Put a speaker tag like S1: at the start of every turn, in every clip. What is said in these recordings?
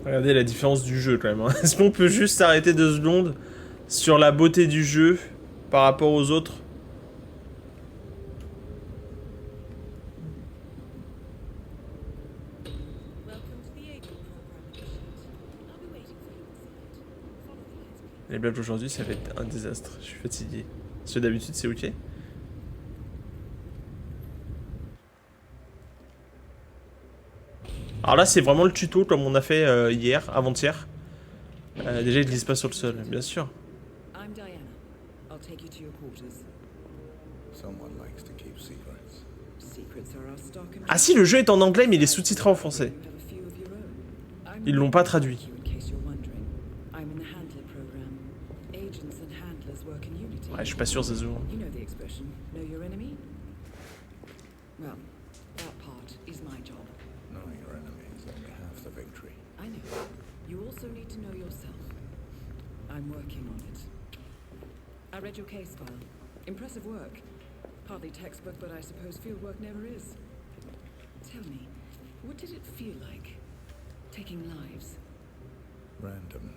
S1: Regardez la différence du jeu quand même. Hein. Est-ce qu'on peut juste s'arrêter 2 secondes sur la beauté du jeu par rapport aux autres? Les blagues aujourd'hui, ça va être un désastre. Je suis fatigué. Ceux d'habitude, c'est ok. Alors là, c'est vraiment le tuto comme on a fait hier, avant-hier. Déjà, ils glissent pas sur le sol, bien sûr.
S2: I'm Diana. I'll take you to your quarters.
S3: Someone likes to keep secrets.
S2: Secrets are our stock and
S1: Ah si, le jeu est en anglais, mais il est sous-titré en français.
S2: you have a few of your own. I'm
S1: Ils l'ont pas traduit.
S2: in case you're wondering. I'm in the Handler program. Agents and handlers work in unity.
S1: Ouais, je suis pas sûr, Zazu.
S2: You know the expression, know your enemy? Well, that part is my job.
S3: Knowing your enemy is only half the victory.
S2: I know. You also need to know yourself. I'm working on it. I read your case file. Impressive work. Partly textbook, but I suppose field work never is. Tell me, what did it feel like? Taking lives?
S3: Random.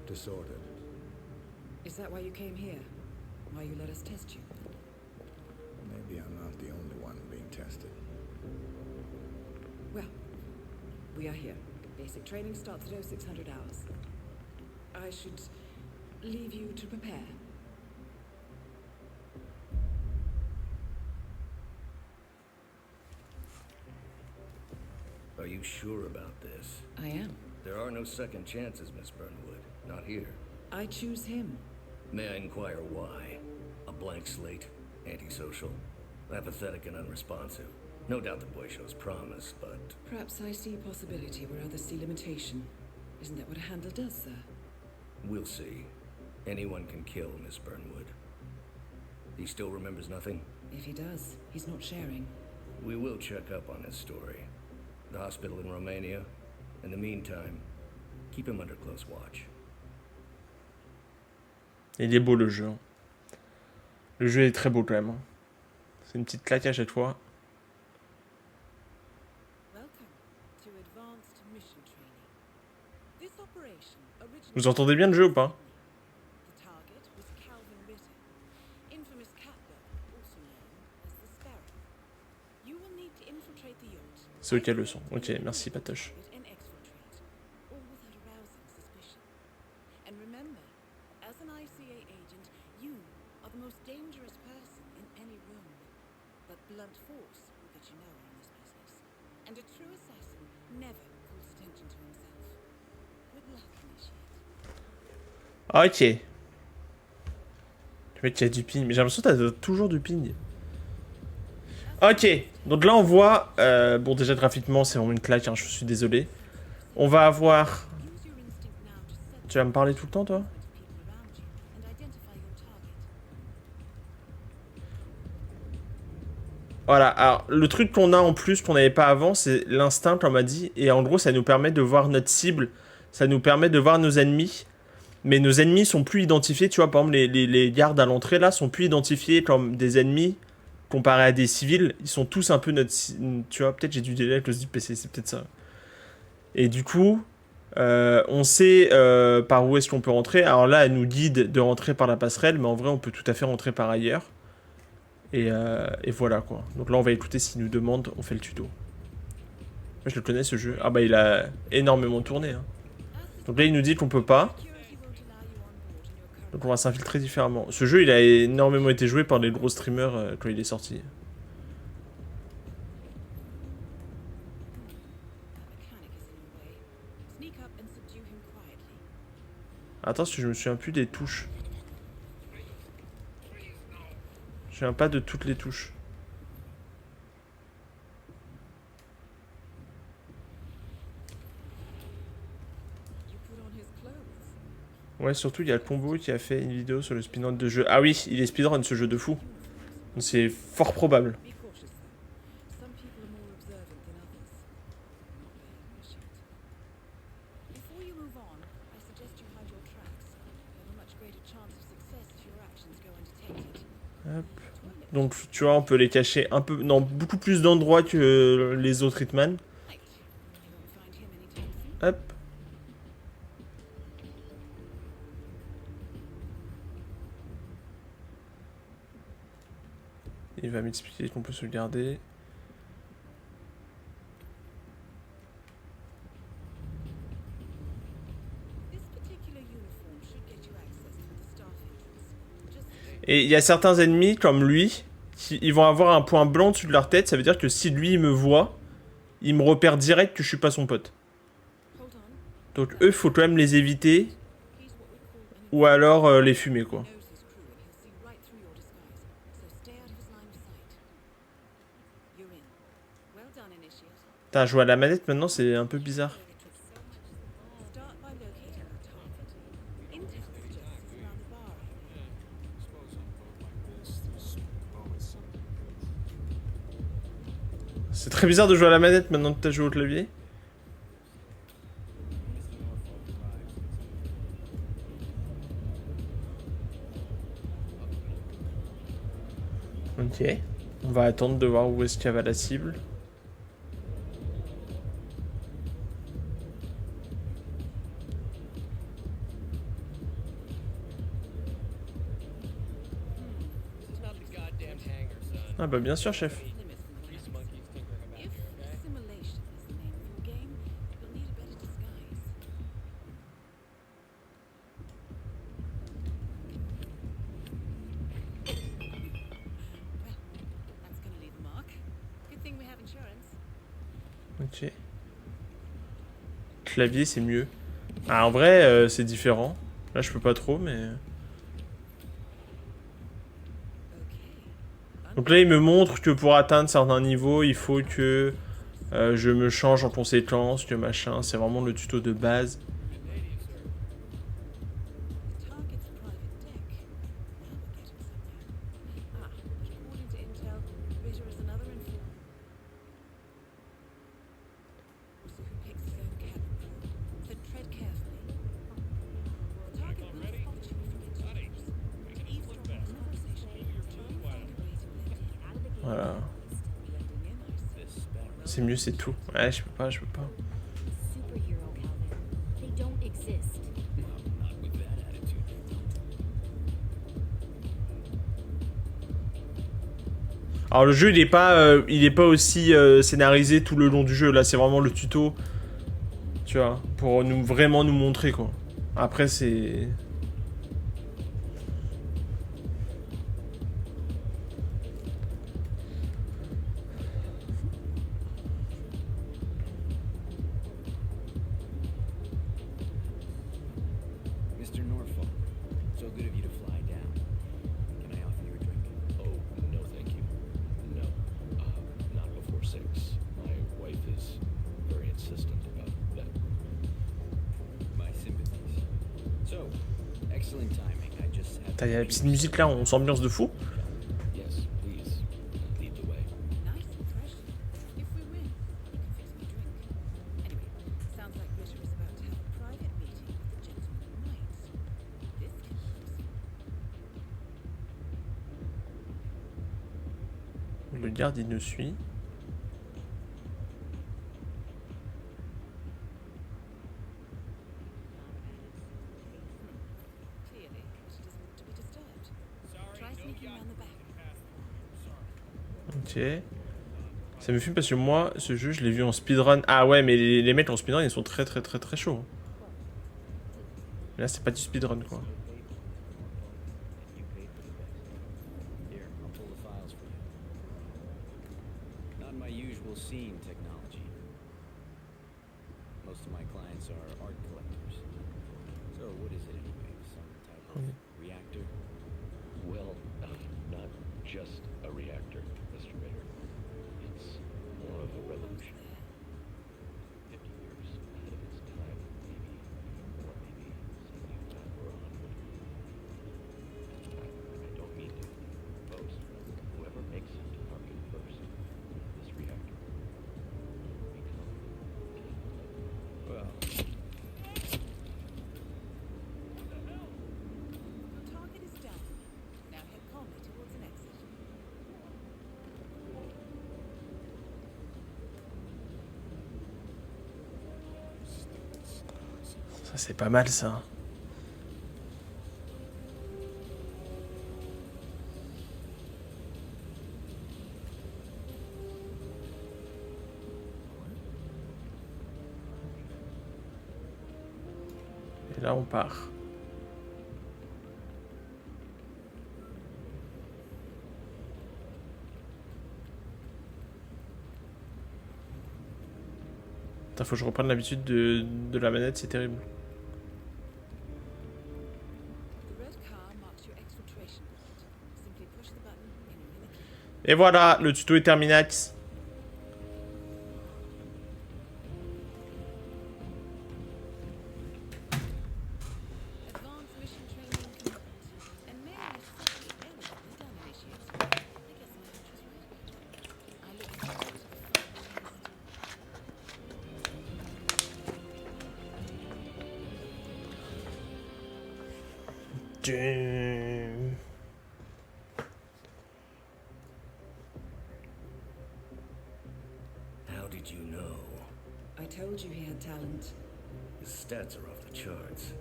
S3: Disordered.
S2: Is that why you came here? Why you let us test you?
S3: Maybe I'm not the only one being tested.
S2: Well, we are here. Basic training starts at 0600 hours. I should leave you to prepare.
S4: Are you sure about this?
S2: I am.
S4: There are no second chances, Miss Burnwood. Not here.
S2: I choose him.
S4: May I inquire why? A blank slate? Antisocial? Apathetic and unresponsive? No doubt the boy shows promise, but...
S2: Perhaps I see possibility where others see limitation. Isn't that what a handler does, sir?
S4: we'll see. Anyone can kill Miss Burnwood. He still remembers nothing?
S2: If he does, he's not sharing.
S4: We will check up on his story. The hospital in Romania. In the meantime, keep him under close watch.
S1: Il est beau le jeu. Le jeu est très beau quand même. C'est une petite claque à chaque fois. Vous entendez bien le jeu ou pas? C'est ok le son. Ok, merci Patoche. Ok. Le mec qui a du ping. Mais j'ai l'impression que t'as toujours du ping. Ok. Donc là on voit... bon déjà graphiquement c'est vraiment une claque, hein, je suis désolé. On va avoir... Tu vas me parler tout le temps toi? Voilà, alors le truc qu'on a en plus qu'on n'avait pas avant, c'est l'instinct comme on m'a dit. Et en gros ça nous permet de voir notre cible. Ça nous permet de voir nos ennemis. Mais nos ennemis sont plus identifiés, tu vois, par exemple les gardes à l'entrée là sont plus identifiés comme des ennemis comparé à des civils. Ils sont tous un peu notre... Tu vois, peut-être j'ai du délai avec le PC, c'est peut-être ça. Et du coup, on sait par où est-ce qu'on peut rentrer. Alors là, elle nous guide de rentrer par la passerelle, mais en vrai, on peut tout à fait rentrer par ailleurs. Et voilà quoi. Donc là, on va écouter s'il nous demande, on fait le tuto. Moi, je le connais ce jeu. Ah bah, il a énormément tourné. Hein. Donc là, il nous dit qu'on peut pas. Donc on va s'infiltrer différemment. Ce jeu, il a énormément été joué par les gros streamers quand il est sorti. Attends, parce que je me souviens plus des touches. Je me souviens pas de toutes les touches. Ouais, surtout, il y a le combo qui a fait une vidéo sur le speedrun de jeu. Ah oui, il est speedrun ce jeu de fou. C'est fort probable. Hop. Donc, tu vois, on peut les cacher un peu... Non, beaucoup plus d'endroits que les autres Hitman. Hop. Il va m'expliquer qu'on peut sauvegarder. Et il y a certains ennemis comme lui, ils vont avoir un point blanc dessus de leur tête. Ça veut dire que si lui il me voit, il me repère direct que je suis pas son pote. Donc eux, faut quand même les éviter. Ou alors les fumer quoi. Putain, jouer à la manette maintenant c'est un peu bizarre. C'est très bizarre de jouer à la manette maintenant que t'as joué au clavier. Ok. On va attendre de voir où est-ce qu'il y avait la cible. Ah bah bien sûr chef. Ok. Clavier c'est mieux. Ah en vrai c'est différent. Là je peux pas trop mais... Donc là il me montre que pour atteindre certains niveaux il faut que je me change en conséquence, que machin. C'est vraiment le tuto de base. Voilà. C'est mieux, c'est tout. Ouais, je peux pas, je peux pas.
S5: Superhero, Calvin. They don't exist.
S1: Alors le jeu il est pas aussi scénarisé tout le long du jeu. Là c'est vraiment le tuto. Tu vois, pour vraiment nous montrer quoi. Après c'est...
S6: Mr. Norfolk, so good of you to fly down. Can I offer you a drink?
S7: Oh, no thank you. No. Not before 6. My wife is very insistent about that.
S6: My sympathies. So, excellent timing. I just had
S1: Putain, y a la petite musique là, on s'ambiance de fou.
S7: Yes, please. Lead the way.
S2: Nice impression. If we win, you can fix me a drink. Anyway, sounds like Ritter is about to have a private meeting with the gentleman knights. This can be useful.
S1: Le garde il nous suit.
S2: Clearly, she doesn't want to be disturbed. Try sneaking around the back.
S1: Ok. Ça me fume parce que moi, ce jeu, je l'ai vu en speedrun. Ah ouais, mais les mecs en speedrun, ils sont très chauds. Mais là, c'est pas du speedrun, quoi.
S6: you paid for the best. Here, I'll pull the files for you. Not my usual scene technology. Most of my clients are art collectors. So what is it anyway? Some type of reactor?
S7: Well, not just a reactor, Mr. Ritter. It's more of a revolution. 50 years ahead of its time, maybe. Or maybe 75 or 100. I don't mean to boast, but whoever makes it to market first, this reactor will become king.
S6: Well,
S2: Your target is down. Now head calmly towards an exit.
S1: Ça, c'est pas mal, ça. Là, on part. Putain, faut que je reprenne l'habitude de la manette, c'est terrible.
S2: The red car marks your exfiltration point. Simply push the button and you're in the queue.
S1: Et voilà, le tuto est terminax.
S2: Advanced mission training complete. And may I say, elegantly done, initiates. I guess my hunch was right. I look forward to the final test.
S1: Damn.
S4: How did you know?
S2: I told you he had talent.
S4: His stats are off the charts.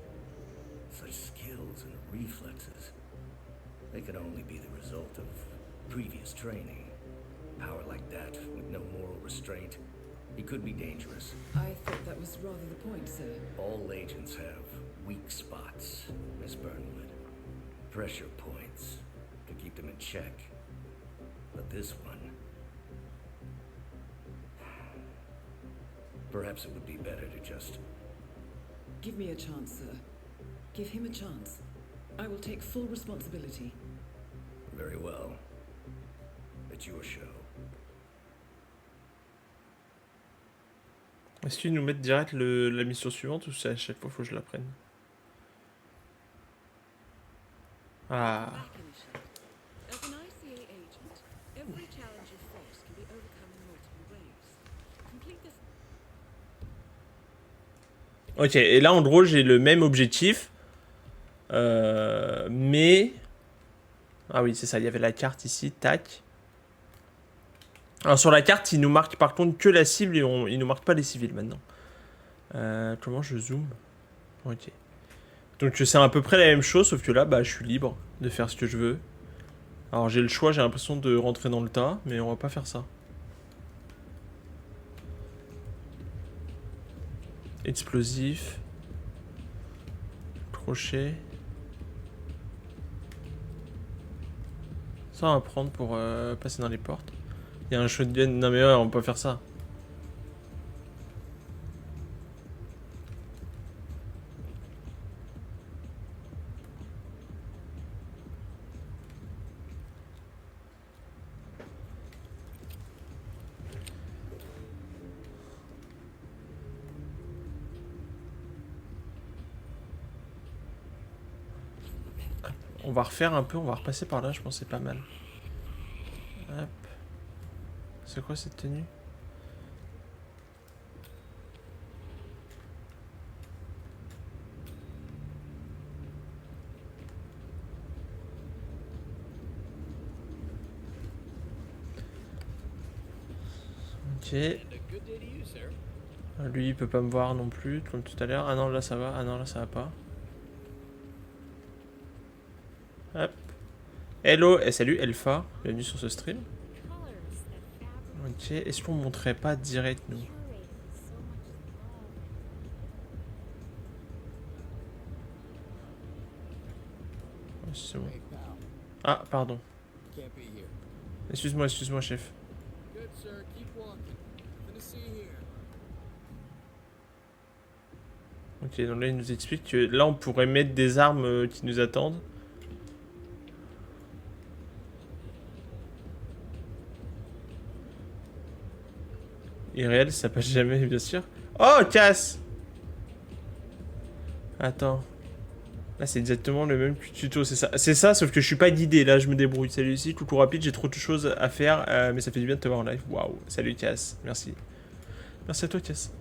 S4: Such skills and reflexes. They could only be the result of previous training. Power like that, with no moral restraint, he could be dangerous.
S2: I thought that was rather the point, sir.
S4: All agents have weak spots, Miss Burnwood. Pressure points to keep them in check. But this one... Perhaps it would be better to just...
S2: Give me a chance, sir. Give him a chance. I will take full responsibility.
S4: Very well. It's your show.
S1: Est-ce qu'ils nous mettent direct la mission suivante ou c'est à chaque fois faut que je la prenne? Ah.
S2: Back initiate. As an ICA agent, every challenge you face can be overcome in multiple ways. Complete this.
S1: Ok, et là en gros j'ai le même objectif. Mais... Ah oui, c'est ça, il y avait la carte ici, tac. Alors sur la carte, il nous marque par contre que la cible et il nous marque pas les civils maintenant. Comment je zoome? Ok. Donc c'est à peu près la même chose, sauf que là, bah, je suis libre de faire ce que je veux. Alors j'ai le choix, j'ai l'impression de rentrer dans le tas, mais on va pas faire ça. Explosif. Crochet. Ça on va prendre pour passer dans les portes. Il y a un shotgun. Non mais ouais, on peut pas faire ça. On va refaire un peu, on va repasser par là, je pense que c'est pas mal. Hop. C'est quoi cette tenue? Ok. Lui il peut pas me voir non plus, comme tout à l'heure. Ah non là ça va, ah non là ça va pas. Hop. Hello, et salut Elpha, bienvenue sur ce stream. Ok, est-ce qu'on montrait pas direct nous? Oh, c'est bon. Ah, pardon. Excuse-moi, chef. Ok, donc là il nous explique que là on pourrait mettre des armes qui nous attendent. Irréel, ça passe jamais, bien sûr. Oh, casse! Attends. Là, c'est exactement le même tuto, c'est ça. C'est ça, sauf que je suis pas guidé, là, je me débrouille. Salut ici, coucou rapide, j'ai trop de choses à faire, mais ça fait du bien de te voir en live. Waouh, salut Cass, merci. Merci à toi, Cass.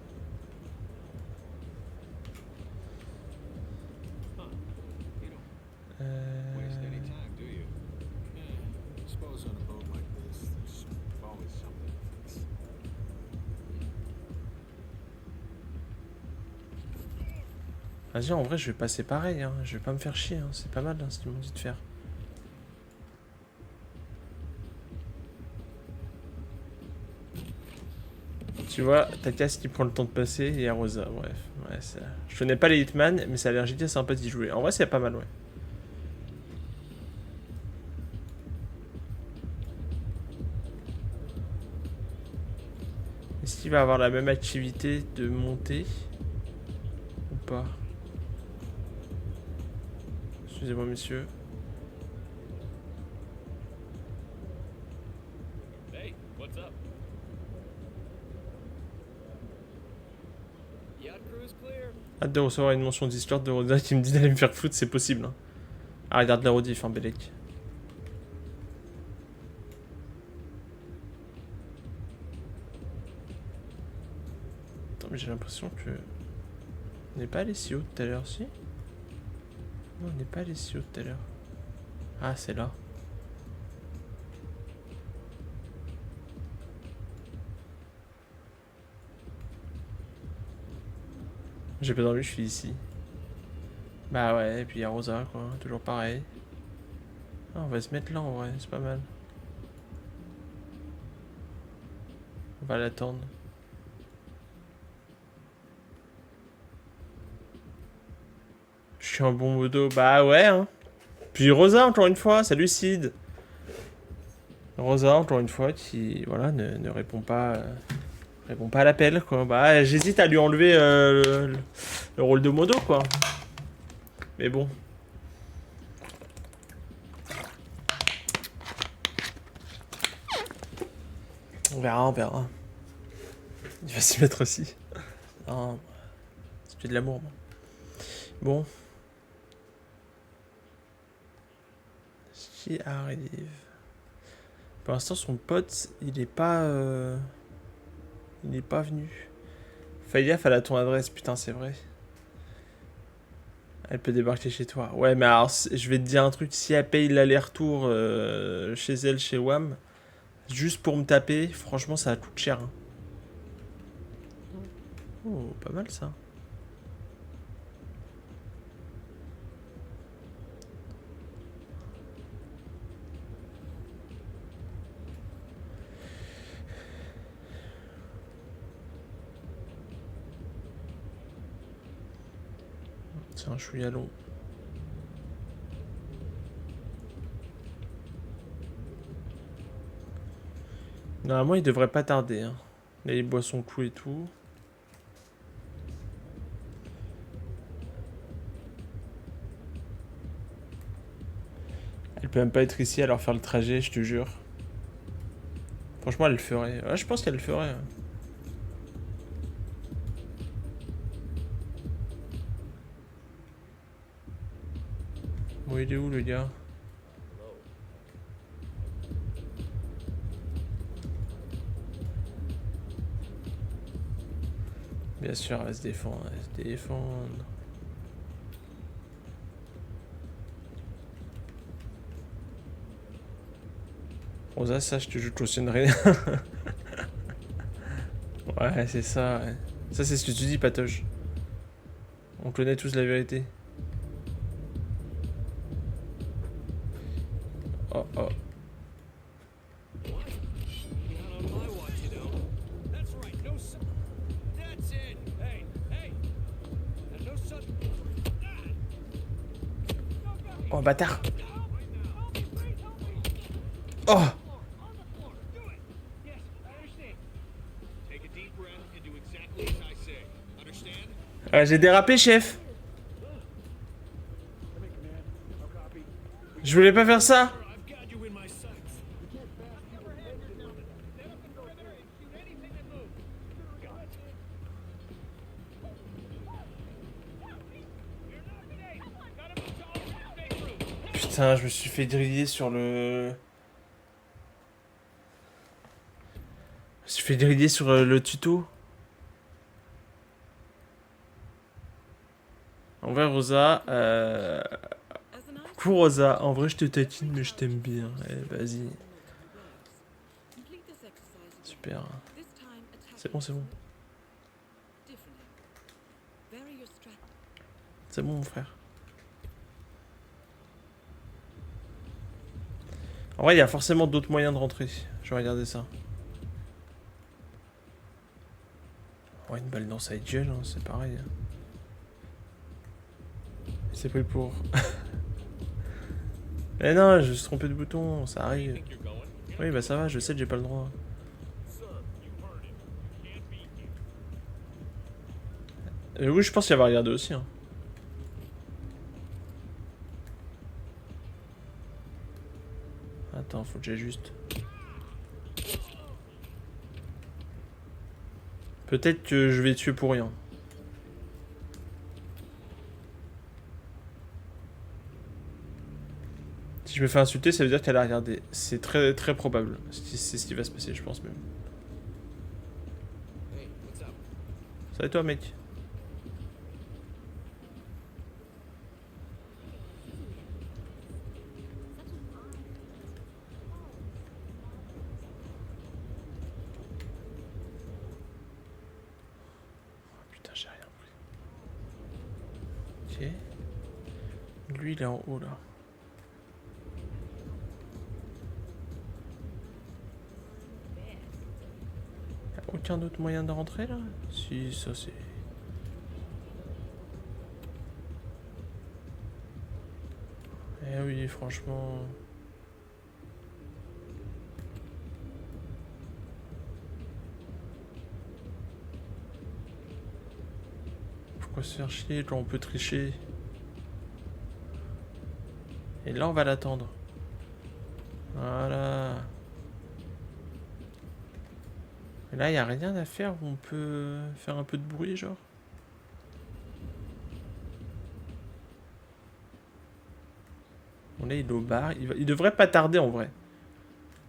S1: Vas-y, en vrai, je vais passer pareil, hein. Je vais pas me faire chier, hein. C'est pas mal hein, ce qu'ils m'ont dit de faire. Tu vois, t'as Cass qui prend le temps de passer et Rosa, bref, ouais. Ouais, ça... Je connais pas les Hitman, mais ça a l'air giga sympa d'y jouer. En vrai, c'est pas mal, ouais. Est-ce qu'il va avoir la même activité de montée ou pas? Excusez-moi, messieurs.
S7: Hey, what's up?
S6: Yacht crew's clear.
S1: Hâte de recevoir une mention Discord de Rosa qui me dit d'aller me faire foutre, c'est possible. Hein. Ah, regarde la rediff, hein, Bellec. Attends, mais j'ai l'impression que... On n'est pas allé si haut tout à l'heure, si? Non, on n'est pas allé si haut tout à l'heure. Ah, c'est là. J'ai pas dormi, je suis ici. Bah ouais, et puis il y a Rosa, quoi. Toujours pareil. Ah, on va se mettre là, en vrai. C'est pas mal. On va l'attendre. Je suis un bon modo. Bah ouais, hein. Puis Rosa, encore une fois. Salut Sid. Rosa, encore une fois, qui, voilà, ne répond pas... répond pas à l'appel, quoi. Bah, j'hésite à lui enlever le rôle de modo, quoi. Mais bon. On verra, on verra. Il va s'y mettre aussi. Non, c'est de l'amour, moi. Bon. Ce qui arrive. Pour l'instant, son pote, il est pas... Il n'est pas venu. Fais gaffe, elle a ton adresse, putain, c'est vrai. Elle peut débarquer chez toi. Ouais, mais alors, je vais te dire un truc. Si elle paye l'aller-retour chez elle, chez WAM, juste pour me taper, franchement, ça coûte cher. Hein. Oh, pas mal ça. C'est un chouïa long. Normalement, il devrait pas tarder. Hein. Là, il boit son coup et tout. Elle peut même pas être ici à leur faire le trajet, je te jure. Franchement, elle le ferait. Ouais, je pense qu'elle le ferait. Hein. Bon, il est où le gars? Bien sûr, elle va se défendre, elle va se défendre. Rosa, ça, je te cautionnerai. Ouais, c'est ça, ouais. Ça, c'est ce que tu dis, Patoche. On connaît tous la vérité. Oh, oh. Oh, bâtard. Oh. J'ai dérapé, chef. Je voulais pas faire ça. Putain, je me suis fait driller sur le... Je me suis fait driller sur le tuto. En vrai, Rosa, coucou Rosa, en vrai je te taquine mais je t'aime bien. Eh, vas-y. Super. C'est bon, c'est bon. C'est bon mon frère. En vrai, il y a forcément d'autres moyens de rentrer. Je vais regarder ça. Oh, une balle dans sa gueule, hein, c'est pareil. C'est pris pour. Eh non, je me suis trompé de bouton, ça arrive. Oui, bah ça va, je sais que j'ai pas le droit. Oui, je pense qu'il va regarder aussi. Hein. Attends, faut que j'ajuste. Peut-être que je vais tuer pour rien. Si je me fais insulter, ça veut dire qu'elle a regardé. C'est très très probable. C'est ce qui va se passer, je pense même. Ça va et toi, mec? Putain, j'ai rien pris. Ok. Lui, il est en haut, là. Y'a aucun autre moyen de rentrer, là? Si, ça, c'est... Eh oui, franchement... Pourquoi se faire chier quand on peut tricher? Et là, on va l'attendre. Voilà. Et là, il n'y a rien à faire où on peut faire un peu de bruit, genre. Bon, là, il est au bar. Il devrait pas tarder, en vrai.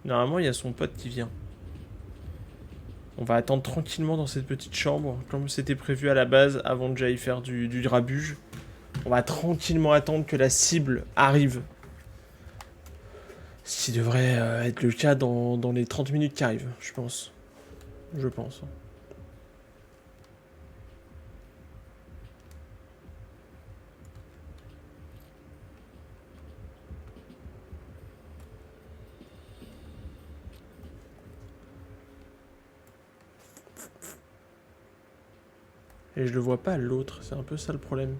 S1: Normalement, il y a son pote qui vient. On va attendre tranquillement dans cette petite chambre, comme c'était prévu à la base, avant que j'aille faire du grabuge. On va tranquillement attendre que la cible arrive. Ce qui devrait être le cas dans les 30 minutes qui arrivent, je pense. Je pense. Et je le vois pas l'autre, c'est un peu ça le problème.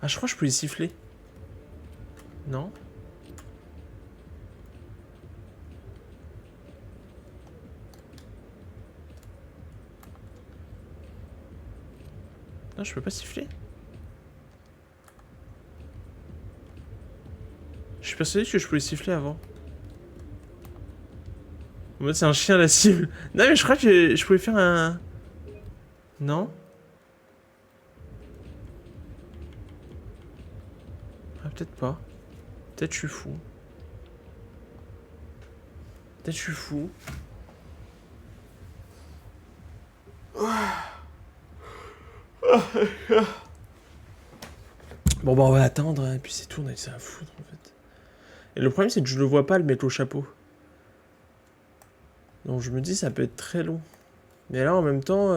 S1: Ah, je crois que je peux y siffler. Non? Non, je peux pas siffler. Je suis persuadé que je pouvais siffler avant. En mode c'est un chien la cible. Non mais je crois que je pouvais faire un... Non? Ah peut-être pas. Peut-être je suis fou. Peut-être je suis fou. Bon bah on va attendre, hein, et puis c'est tout, on a que ça à foutre en fait. Et le problème c'est que je le vois pas le mettre au chapeau. Donc je me dis ça peut être très long. Mais là en même temps,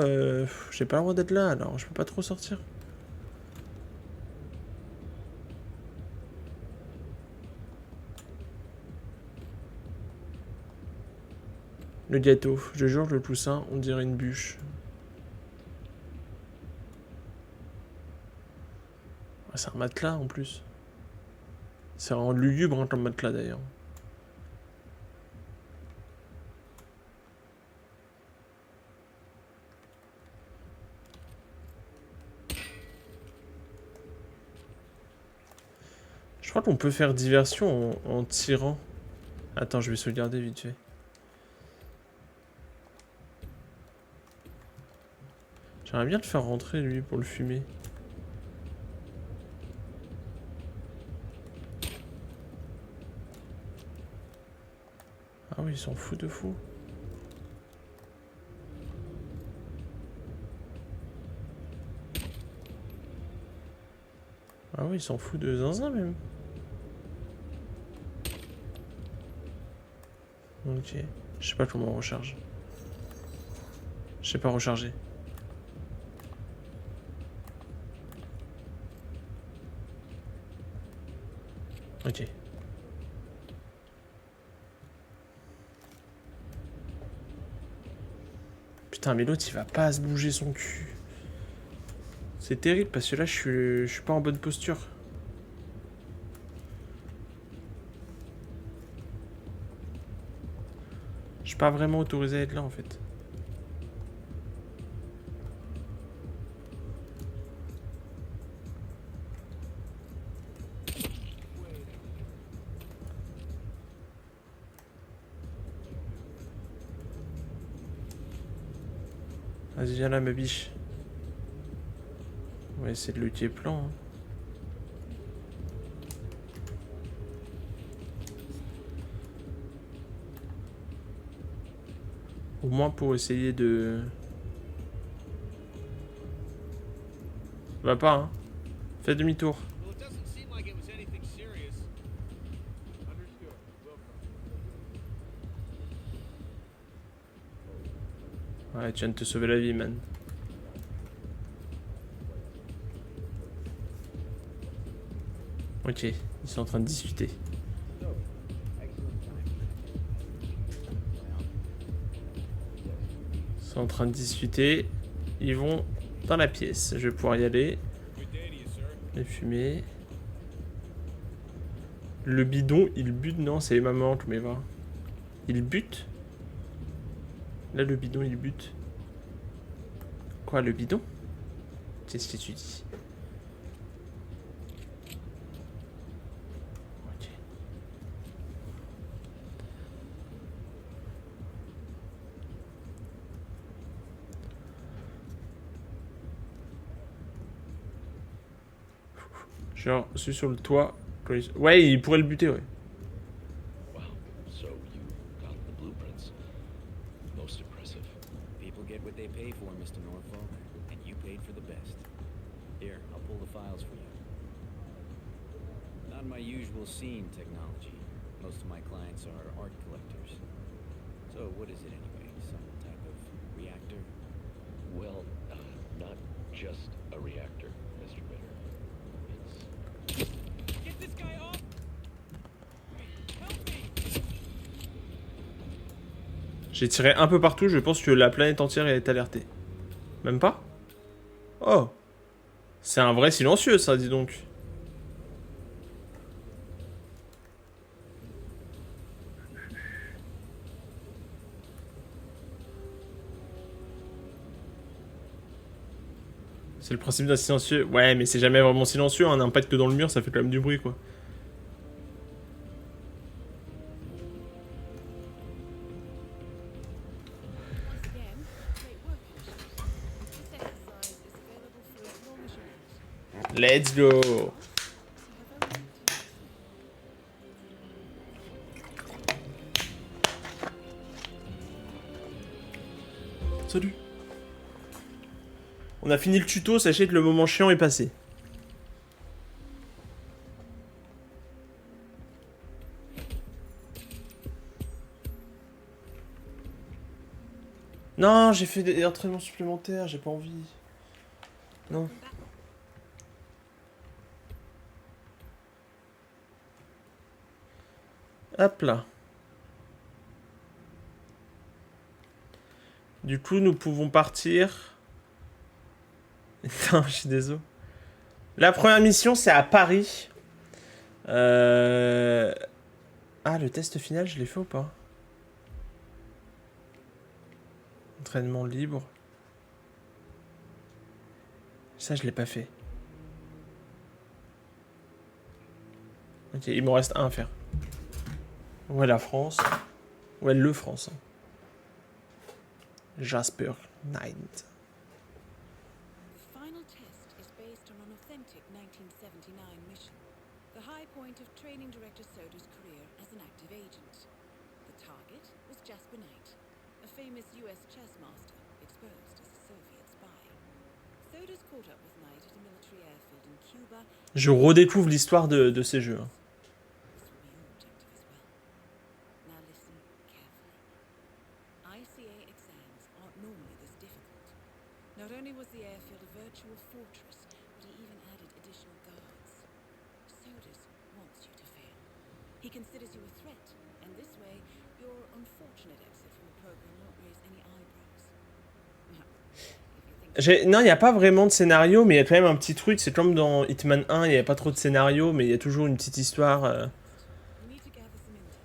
S1: j'ai pas le droit d'être là, alors je peux pas trop sortir. Le gâteau, je jure le poussin, on dirait une bûche. Ah, c'est un matelas en plus. C'est vraiment lugubre hein, comme matelas d'ailleurs. Je crois qu'on peut faire diversion en tirant. Attends, je vais sauvegarder vite fait. J'aimerais bien le faire rentrer lui pour le fumer. Ah oui, il s'en fout de fou. Ah oui, il s'en fout de zinzin même. Ok. Je sais pas comment on recharge. Je sais pas recharger. Ok. Putain, mais l'autre il va pas se bouger son cul. C'est terrible parce que là, je suis pas en bonne posture. Je suis pas vraiment autorisé à être là en fait. Vas-y, viens là, ma biche. On va essayer de lutter plan. Hein. Au moins pour essayer de... Va pas, hein. Fais demi-tour.
S6: Well, it doesn't seem like it was anything serious. Understood.
S1: Ouais, tu viens de te sauver la vie, man. Ok, ils sont en train de discuter. Ils sont en train de discuter. Ils vont dans la pièce. Je vais pouvoir y aller. Et fumer. Le bidon, il bute. Non, c'est ma maman, mais va. Il bute. Là, le bidon, il bute. Quoi, le bidon? Qu'est-ce que tu dis? Ok. Genre, je suis sur le toit. Ouais, il pourrait le buter, ouais.
S7: Wow. So you got the blueprints. Most impressive.
S6: People get what they pay for, Mr. Norfolk, and you paid for the best. Here, I'll pull the files for you. Not my usual scene technology. Most of my clients are art collectors. So what is it anyway? Some type of reactor?
S7: Well, not just a reactor, Mr. Ritter. It's
S6: Get this guy off! Help me!
S1: J'ai tiré un peu partout, je pense que la planète entière est alertée. Même pas? Oh. C'est un vrai silencieux, ça, dis donc. C'est le principe d'un silencieux. Ouais, mais c'est jamais vraiment silencieux, un impact que dans le mur, ça fait quand même du bruit, quoi.
S2: Once again, great work, Commissioner. This exercise is available for as long as you want.
S1: Let's go.
S2: So have only 2
S1: Salut. On a fini le tuto, sachez que le moment chiant est passé. Non, j'ai fait des entraînements supplémentaires, j'ai pas envie. Non. Hop là. Du coup, nous pouvons partir. Non, je suis désolé. La première mission, c'est à Paris. Ah, le test final, je l'ai fait ou pas? Entraînement libre. Ça, je l'ai pas fait. Ok, il me reste un à faire. Où est la France? Où est le France? Jasper Knight.
S2: The final test is based on an authentic 1979 mission, the high point of training Director Soda's career as an active agent. The target was Jasper Knight, a famous US chess master exposed as a Soviet spy. Soda's caught up with Knight at a military airfield in Cuba.
S1: Je redécouvre l'histoire de ces jeux. Hein.
S2: This will be your objective as well. Now listen carefully. ICA exams aren't normally this difficult. Not only was the airfield a virtual fortress, but he even added additional guards. Sodas wants you to fail. He considers you a threat, and this way, your unfortunate exit from the program won't raise any eyebrows. Now, if you think
S1: Non, il n'y a pas vraiment de scénario, mais il y a quand même un petit truc. C'est comme dans Hitman 1, il n'y avait pas trop de scénario, mais il y a toujours une petite histoire.
S2: You need to gather some intel.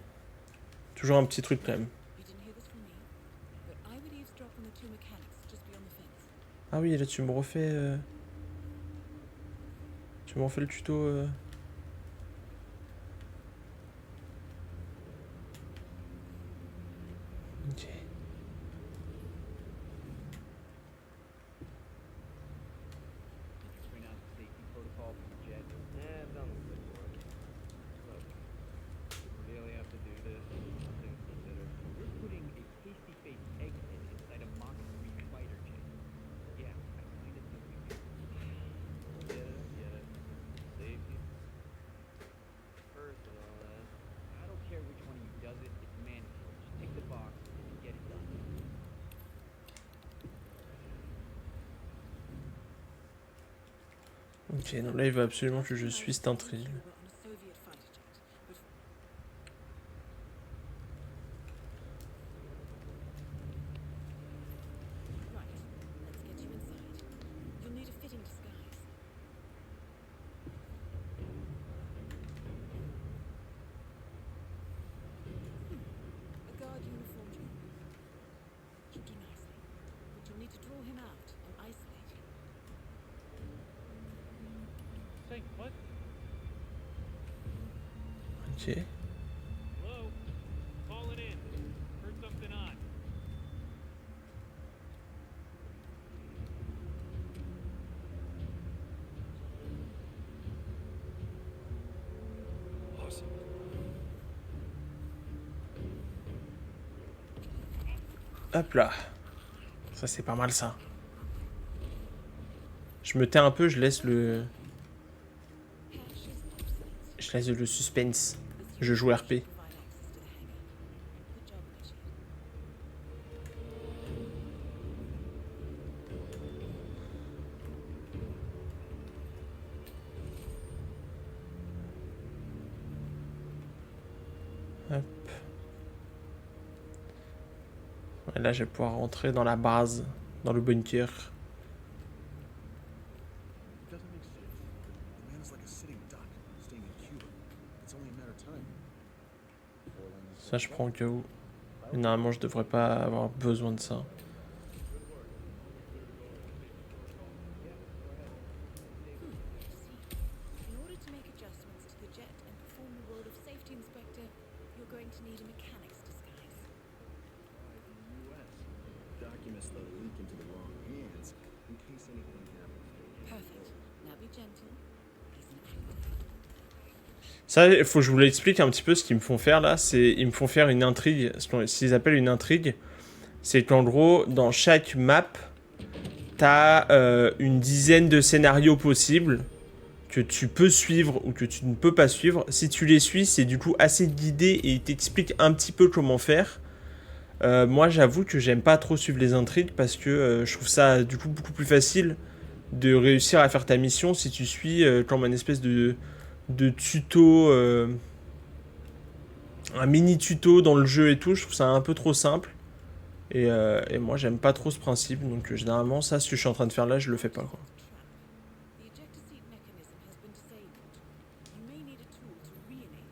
S1: Toujours un petit truc quand même.
S2: You didn't hear this from me, but I would eavesdrop on the two mechanics just beyond the fence.
S1: Ah oui, là tu me refais. Tu me refais le tuto. Ok.
S6: Screen out the safety protocol for the jet. Yeah, it's on the clipboard. Look, we really have to do this. Something to consider. We're putting a pasty-faced egghead inside a Mach 3 fighter jet. Yeah, I kind of think we can. Get it. Safety. First of all, I don't care which one of you does it. It's mandatory. Just tick the box and get it done.
S1: Ok, donc là il veut absolument que je suive cette intrigue.
S2: You were on a Soviet fighter jet, but right, let's get you inside. You'll need a fitting disguise. A guard uniform job. Should do nicely, but you'll need to draw him out and isolate him.
S6: Say, what?
S1: Ok.
S6: Hello? Calling in. Heard something on.
S7: Awesome.
S1: Hop là. Ça c'est pas mal ça. Je me tais un peu, je laisse le. Je laisse le suspense. Je joue RP. Hop. Et là, je vais pouvoir rentrer dans la base, dans le bunker.
S3: It doesn't make sense. The man is like a sitting duck, staying in Cuba. It's only a matter of time.
S1: Ça, je prends au cas où. Mais normalement, je devrais pas avoir besoin de ça.
S2: In order to make adjustments to the jet and perform the role of safety inspector, you're going to need a mechanic's disguise.
S3: U.S. Documents that leak into the wrong hands in case anything happens.
S2: Perfect. Now be gentle. He's an
S1: Ça, il faut que je vous l'explique un petit peu ce qu'ils me font faire là. C'est, ils me font faire une intrigue. Ce qu'ils appellent une intrigue, c'est qu'en gros, dans chaque map, t'as une dizaine de scénarios possibles que tu peux suivre ou que tu ne peux pas suivre. Si tu les suis, c'est du coup assez guidé et il t'explique un petit peu comment faire. Moi, j'avoue que j'aime pas trop suivre les intrigues parce que je trouve ça du coup beaucoup plus facile de réussir à faire ta mission si tu suis comme une espèce de tuto, un mini tuto dans le jeu et tout. Je trouve ça un peu trop simple. Et moi, j'aime pas trop ce principe. Donc, généralement, ça, ce que je suis en train de faire là, je le fais pas, quoi.
S2: The ejector seat mechanism has been disabled. You may need a tool to re-enable it.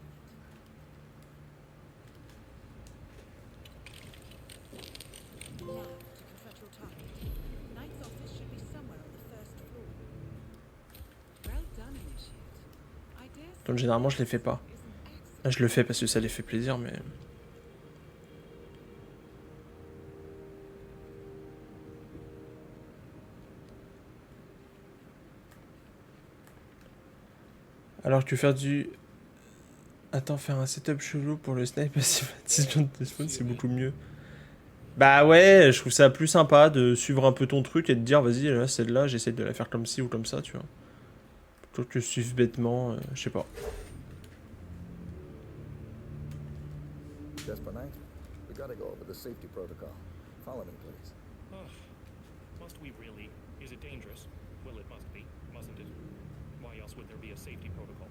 S2: Now, to confront your target. Knight's office should be somewhere on the first floor. Well done, Initiate. I dare say
S1: Donc, généralement, je les fais pas.
S2: is an excellent.
S1: Là, je le fais parce que ça les fait plaisir, mais... Alors que faire du... Attends, faire un setup chelou pour le snipe assistant de téléphone, c'est beaucoup mieux. Bah ouais, je trouve ça plus sympa de suivre un peu ton truc et de dire, vas-y, là, celle-là, j'essaie de la faire comme ci ou comme ça, tu vois. Plutôt que suivre bêtement, je sais pas.
S3: Jasper Knight, we gotta go over the safety protocol. Follow me, please.
S8: Must we really? Is it dangerous? Well, it must be, mustn't it? Why else would there be a safety protocol?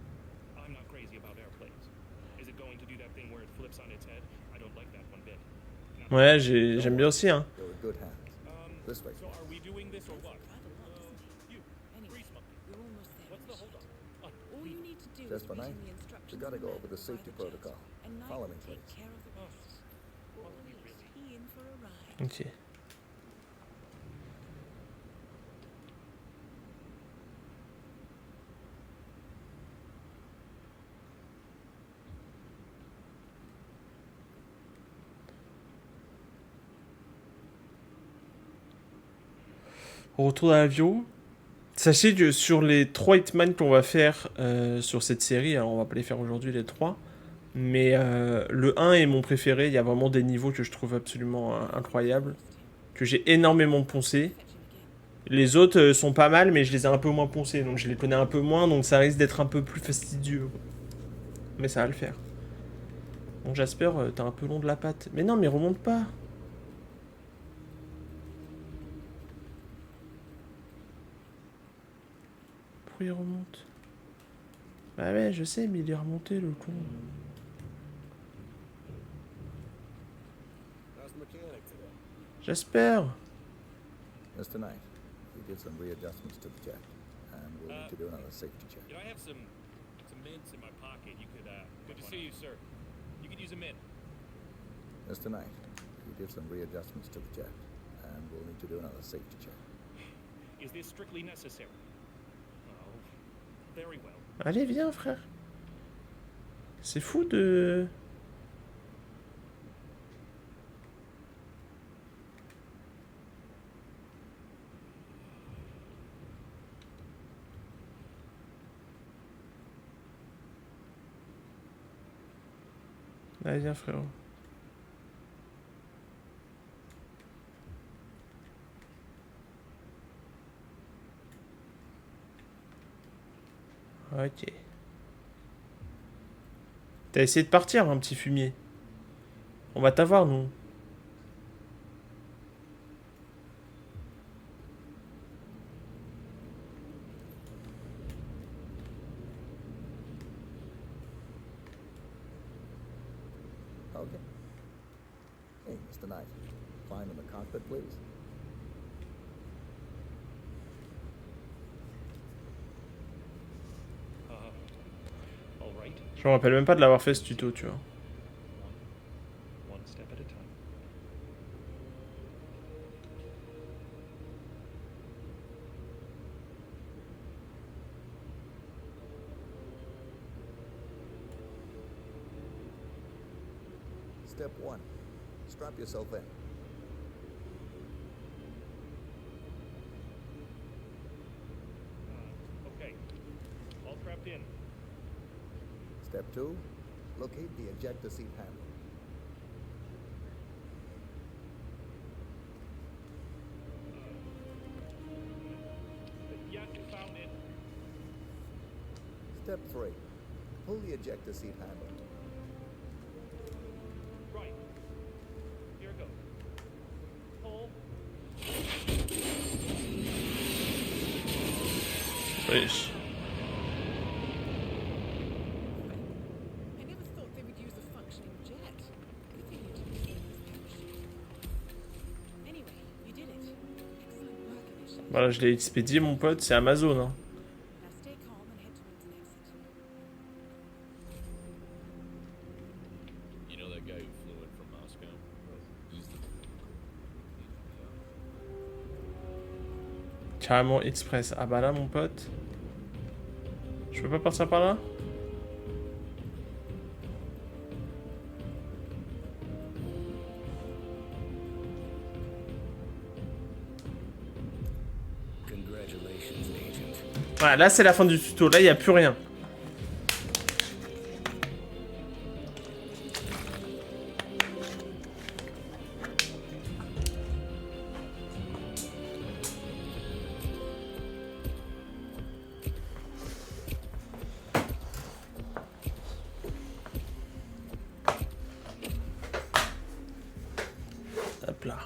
S8: I'm not crazy about airplanes. Is it going to do that thing where it flips on its head? I don't like that one bit.
S1: Ouais, j'aime bien aussi, hein.
S3: You're in good hands.
S9: This way.
S8: So are we doing this or what?
S2: Rather a lot, doesn't he?
S8: You,
S2: Anyway,
S8: Grease Monkey.
S2: you're almost there.
S8: What's the
S2: Richard.
S8: holdup?
S2: All you need to do
S9: Just
S2: is
S9: for
S2: read
S9: now,
S2: him the instructions.
S9: we gotta
S2: from
S9: go
S2: the
S9: over the
S2: man
S9: safety
S2: by jet,
S9: protocol.
S2: And Knight
S9: Follow me,
S2: will take
S9: please.
S2: care of the rest. Or
S8: Must be
S2: else
S8: really.
S2: he in for a ride.
S1: Ok. Retour dans l'avion. Sachez que sur les 3 Hitman qu'on va faire sur cette série, alors on va pas les faire aujourd'hui les 3, mais le 1 est mon préféré, il y a vraiment des niveaux que je trouve absolument incroyables, que j'ai énormément poncé. Les autres sont pas mal, mais je les ai un peu moins poncés, donc je les connais un peu moins, donc ça risque d'être un peu plus fastidieux. Mais ça va le faire. Bon, Jasper, t'es un peu long de la patte. Mais non, mais remonte pas. Pourquoi il remonte? Bah ouais, je sais, mais il est remonté, le con.
S3: How's the mechanic today?
S1: Jasper!
S9: Mr. Knight, we did some readjustments to the jet, and we'll need to do another safety check.
S8: You know, I have some mints in my pocket. You could, good to see you, sir. You could use a mint.
S9: Mr. Knight, we did some readjustments to the jet, and we'll need to do another safety check.
S8: Is this strictly necessary? Oh, very well.
S1: Allez, viens, frère. C'est fou de... Allez, viens, frérot. Ok. T'as essayé de partir, un petit fumier. On va t'avoir, nous.
S9: Okay. Hey, Mr. Knight, climb in the cockpit, please.
S8: All right.
S1: Je me rappelle même pas de l'avoir fait, ce tuto, tu vois.
S8: One step at a time.
S9: Step 1. Strap yourself in.
S8: Okay. All strapped in.
S9: Step 2. Locate the ejector seat handle.
S8: Yes, found it.
S9: Step 3. Pull the ejector seat handle.
S8: Right. Here it goes. Pull.
S1: Wesh.
S2: I never thought they would use a functioning jet. Good thing you didn't use parachute. Anyway, you did it. Excellent work, Initiative.
S1: Voilà, je l'ai expédié, mon pote. C'est Amazon, hein.
S2: Now stay calm and head towards an exit.
S7: You know that guy who flew in from Moscow? He's the...
S1: Carrément express. Ah bah là, mon pote. Je peux pas partir par là?
S4: Congratulations, Agent.
S1: Voilà, là, c'est la fin du tuto. Là, il n'y a plus rien. Hop là.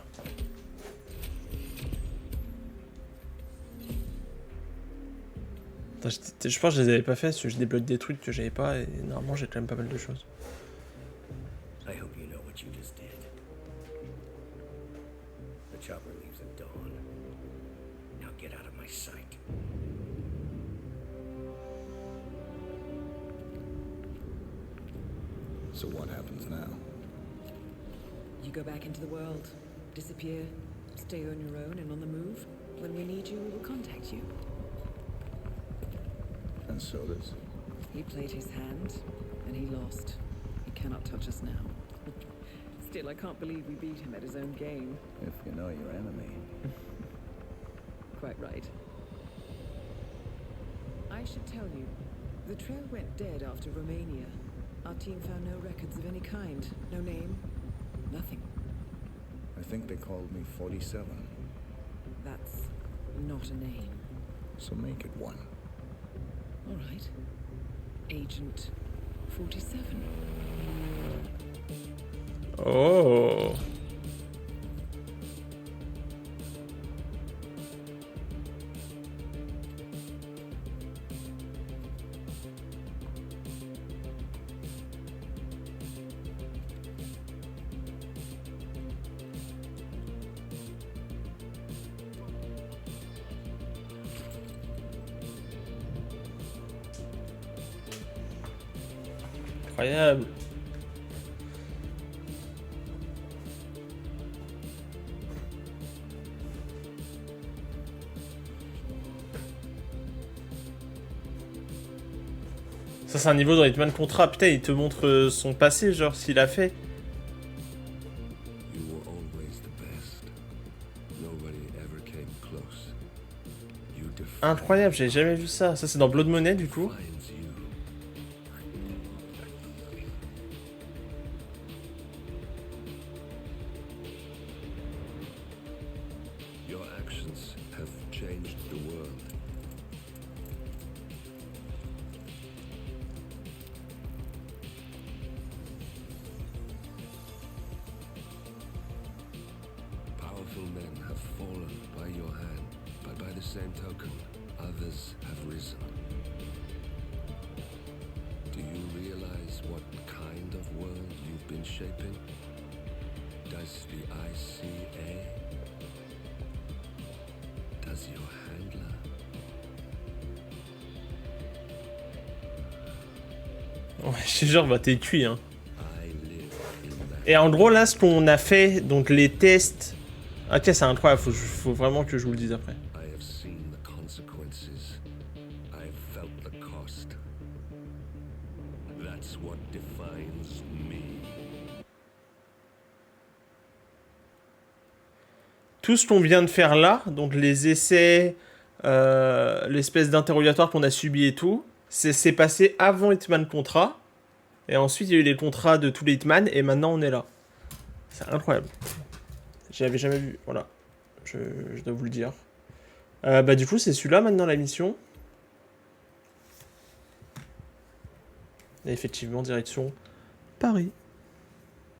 S1: Attends, je pense que je les avais pas fait, parce que je débloque des trucs que j'avais pas, et normalement j'ai quand même pas mal de choses.
S4: I hope you know what you just did. The chopper leaves at dawn. my sight.
S9: So what happens now?
S2: You go back into the world, disappear, stay on your own and on the move. When we need you, we will contact you.
S9: And so does.
S2: He played his hand, and he lost. He cannot touch us now. Still, I can't believe we beat him at his own game.
S9: If you know your enemy.
S2: Quite right. I should tell you, the trail went dead after Romania. Our team found no records of any kind. No name. Nothing.
S9: I think they called me 47.
S2: That's not a name.
S9: So make it one.
S2: All right. Agent 47.
S1: Oh. Incroyable. Ça c'est un niveau dans Hitman Contra, putain il te montre son passé, genre ce qu'il a fait.
S10: You were always the best. Nobody ever came close. You
S1: Incroyable, j'ai jamais vu ça. Ça c'est dans Blood Money du coup.
S10: defines you. Your actions have changed the world. Powerful men have fallen by your hand, but by the same token, others have risen. Do you realize what kind of world you've been shaping? Does the ICA? Does your handler?
S1: Ouais, je te jure, bah t'es cuit hein.
S10: I live in that.
S1: Et en gros là ce qu'on a fait, donc les tests. Ok c'est incroyable, faut vraiment que je vous le dise après.
S10: I have seen the consequences. I have felt the cost. That's what defines me.
S1: Tout ce qu'on vient de faire là, donc les essais, l'espèce d'interrogatoire qu'on a subi et tout, c'est passé avant Hitman Contra. Et ensuite il y a eu les contrats de tous les Hitman et maintenant on est là. C'est incroyable. J'avais jamais vu, voilà. Je dois vous le dire. Bah du coup c'est celui-là maintenant la mission. Et effectivement direction Paris.